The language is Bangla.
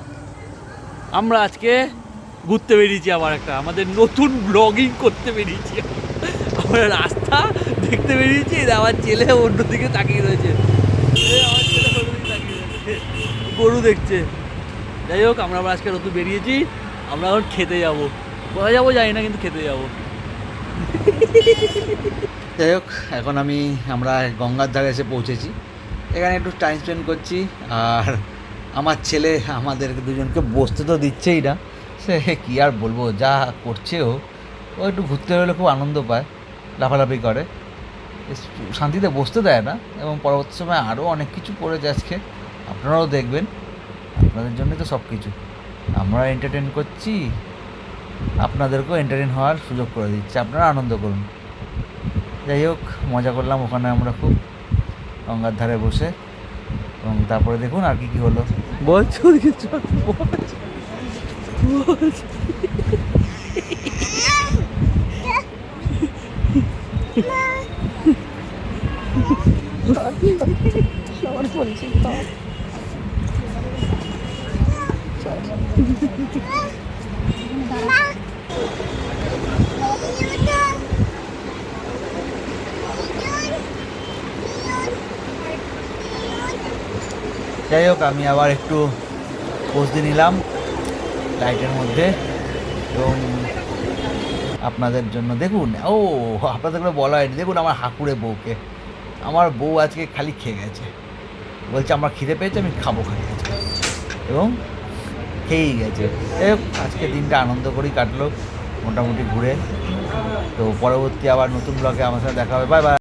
না। আমরা আজকে ঘুরতে বেরিয়েছি, আবার একটা আমাদের নতুন ব্লগিং করতে বেরিয়েছি। আমরা রাস্তা দেখতে বেরিয়েছি, আমার ছেলে অন্যদিকে তাকিয়ে রয়েছে, আমার ছেলে অন্যদিকে তাকিয়ে রয়েছে, গরু দেখছে। যাই হোক, আমরা আবার আজকে নতুন বেরিয়েছি, আমরা এখন খেতে যাবো। কোথায় যাবো জানি না, কিন্তু খেতে যাবো। যাই হোক, এখন আমরা গঙ্গার ধারে এসে পৌঁছেছি। এখানে একটু টাইম স্পেন্ড করছি। আর আমার ছেলে আমাদের দুজনকে বসতে তো দিচ্ছেই না, সে কী আর বলবো, যা করছে ও একটু ঘুরতে হলে খুব আনন্দ পায়, লাফালাফি করে, শান্তিতে বসতে দেয় না। এবং পরবর্তী সময় আরও অনেক কিছু করে যাচ্ছে, আপনারাও দেখবেন। আপনাদের জন্যই তো সব কিছু, আমরা এন্টারটেন করছি, আপনাদেরকেও এন্টারটেন হওয়ার সুযোগ করে দিচ্ছি, আপনারা আনন্দ করুন। যাই হোক, মজা করলাম ওখানে আমরা খুব, গঙ্গার ধারে বসে। এবং তারপরে দেখুন আর কি হলো। বলছো যাই হোক, আমি আবার একটু বসতে নিলাম লাইটের মধ্যে। এবং আপনাদের জন্য দেখুন, আপনাদেরকে বলা হয়নি, দেখুন আমার হাঁকুড়ে বউকে। আমার বউ আজকে খালি খেয়ে গেছে, বলছে আমার খিদে পেয়েছে, আমি খাবো খালি আজকে, এবং খেয়েই গেছে। যাই হোক, আজকে দিনটা আনন্দ করেই কাটলো মোটামুটি ঘুরে। তো পরবর্তী আবার নতুন ব্লগে আমার সাথে দেখা হবে। Bye bye.